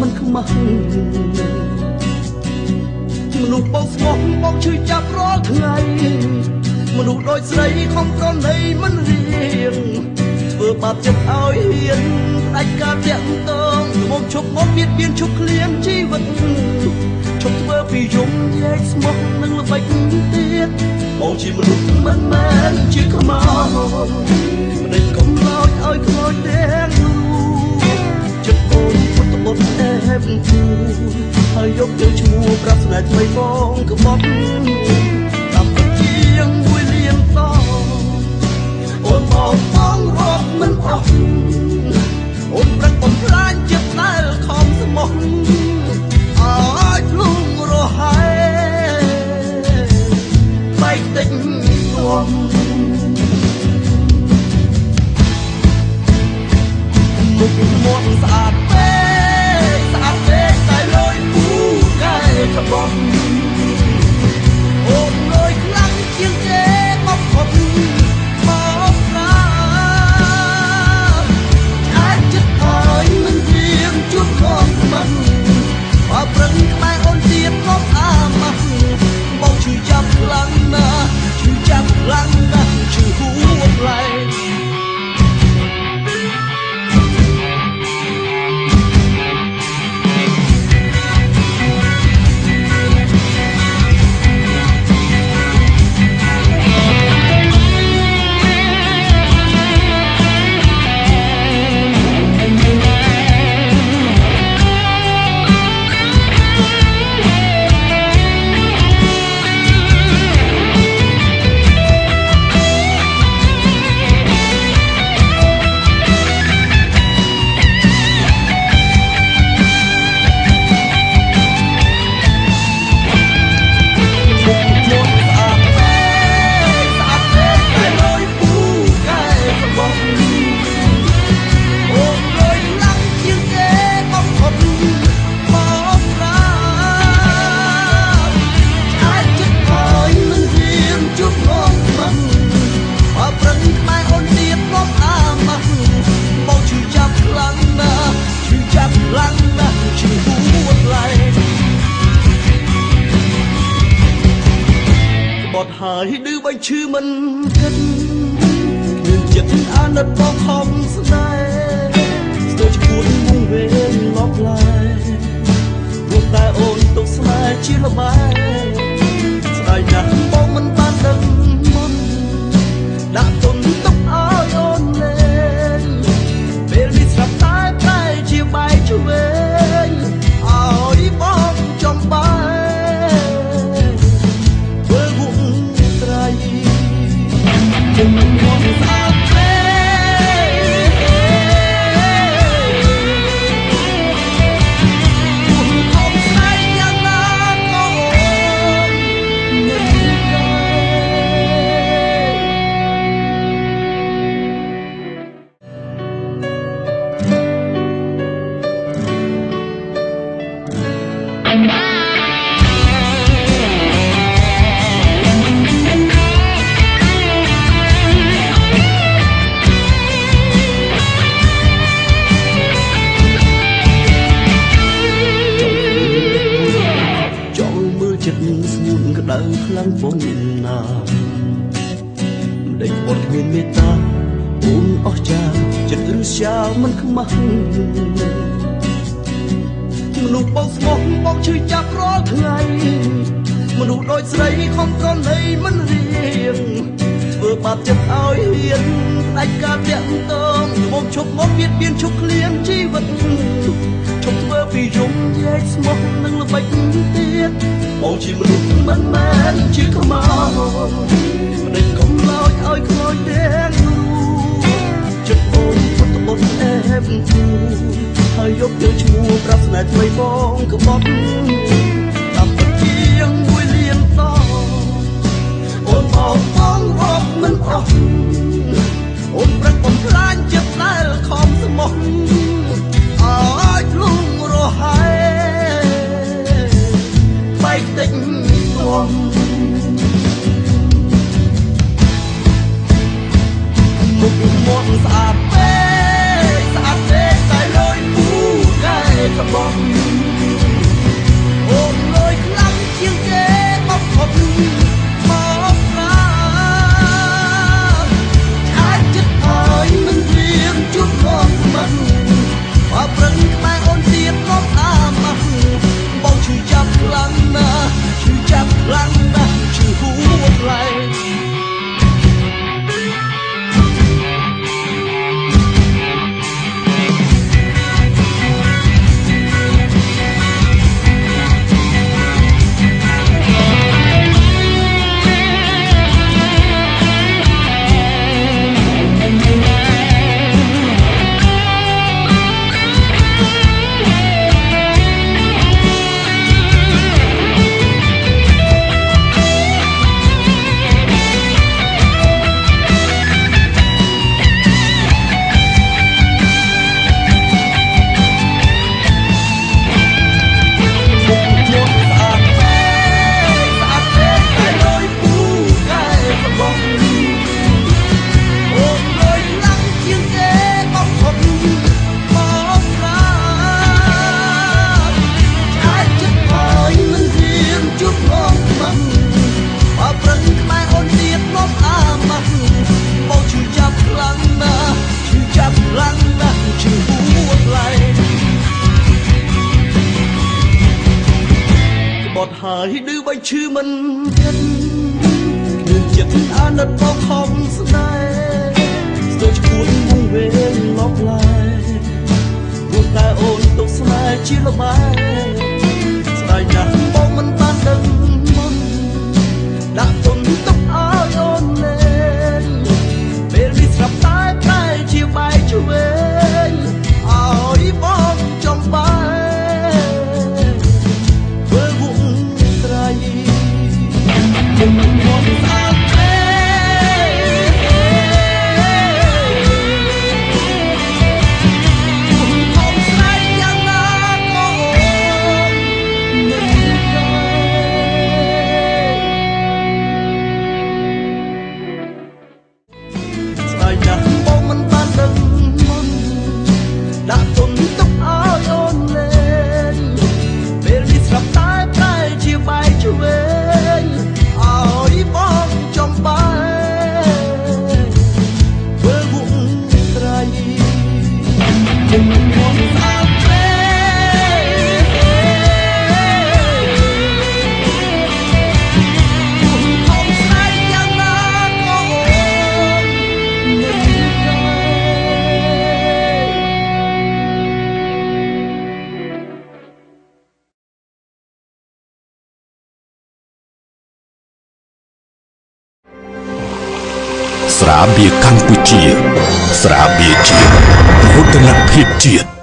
មិនខ្មាស់មនុស្សបងស្មោះបងឈឺចាប់រាល់ថ្ងៃមនុស្សដូចស្រីខំប្រណីមិនរៀងធ្វើបាបចិត្តឲ្យហ៊ានដាច់ការតាក់ទងមកឈប់មកមានឈប់ឃ្លានជីវិតឈប់ធ្វើពីយំយែកស្មោះនឹងល្បិចទៀតបងជាមនុស្សមិនមែនជាខ្មោចមិនដេញកំឡោចឲ្យខ្មោចទាំងចិត្តអូនពុតបុតអែបគូហើយយកទៅឈ្មោះប្រាប់ស្នេហ៍ថ្មីបងក្បត់តាមពិតជាងមួយលៀមតអូនបងរត់មិនអស់អូនប្រឹងបំផ្លាញចិត្តដែលខំស្មោះឲ្យលងរហែបែកតិចរួមមុខមាត់ស្អាតពេកតែលយពូកែក្បត់អូនលយខ្លាំងជាងគេបំផុតមកណាអាចចិត្តឲ្យមិនរៀងជួបខំមិនបើប្រឹងក្បែរអូនទៀតមកអាម៉ាស់បងឈឺចាប់ខ្លាំងណាស់ឈឺចាប់ខ្លាំងណាស់ឈឺហួងឡែងហើយឌឺបាញ់ឈឺមិនគិតមានចិត្តអាណិតបងខំស្នេហ៍ស្ទើរឈួនវងវែងលប់ឡាយព្រោះតែអូនទុកស្នេហ៍ជាល្បែងស្ដាយណាស់បងមិនបានដឹងមុនដាក់ទុនទុកឲ្យអូនលេងពេលនេះស្រាប់តែតែជាបែកឆ្វេងឲ្យបងចំបែគុំមកស្អាតពេគុំខំស្នេហ៍យ៉ាងណាក៏មិនដៅខ្លាំងប៉ុណ្ណាដេកអត់គ្មានមេត្តាអូនអស់ចាចិត្តឬស្យាលមិនខ្មាស់មនុស្សបងស្មោះបងឈឺចាប់រាល់ថ្ងៃមនុស្សដូចស្រីខំប្រណីមិនរៀងធ្វើបាបចិត្តឲ្យហ៊ានដាច់ការតាក់ទងមកឈប់មកមានឈប់ឃ្លានជីវិតឈប់ធ្វើពីយំយែកស្មោះនឹងល្បិចទៀតបងជាមនុស្សមិនមែនជាខ្មោចមិនដេញកំឡោចឲ្យខ្មោចទាំងចិត្តអូនពុតបុតអែបគូហើយយកទៅឈ្មោះប្រាប់ស្នេហ៍ថ្មីបងក្បត់តាមពិតជាងមួយលៀមតអូនបងរត់មិនអស់អូនប្រឹងបំផ្លាញចិត្តដែលខំស្មោះឲ្យលងរហែបែកតិចរួមមុខមាត់ស្អាតពេកតែលយពូកែក្បត់ ត់ហើយឌឺបាញ់ឈឺមិនចិត្តគឺចិត្តអាណិតបងខំស្នេហ៍ស្ទើរឈួនវងវែងលប់ឡាយព្រោះតែអូនទុកស្នេហ៍ជាល្បែងស្ដាយណាស់បងមិនបានដឹងមុនដាក់ទុនទុកឲ្យអូនលេងពេលនេះស្រាប់តែតែជាបែកឆ្វេងឲ្យបងចំបែធ្វើវងត្រៃខ្ញុំមិនមកស្អាតទេខ្ញុំខំស្នេហ៍យ៉ាងណាក៏អូនមិនដែរស្ដាយណាស់បងមិនបានដឹងមុនដាក់ទុនទុកឲ្យអូនលេងពេលនេះស្រាប់តែតែជាបែកឆ្វេងឲ្យបងចំបែធ្វើវងត្រៃខ្ញុំមិនមកស្អាតទេខ្ញុំខំស្នេហ៍យ៉ាងណាក៏អូនមិនដែរស្រាបៀរកម្ពុជាស្រាបៀរជាតិមោទនភាពជាតិ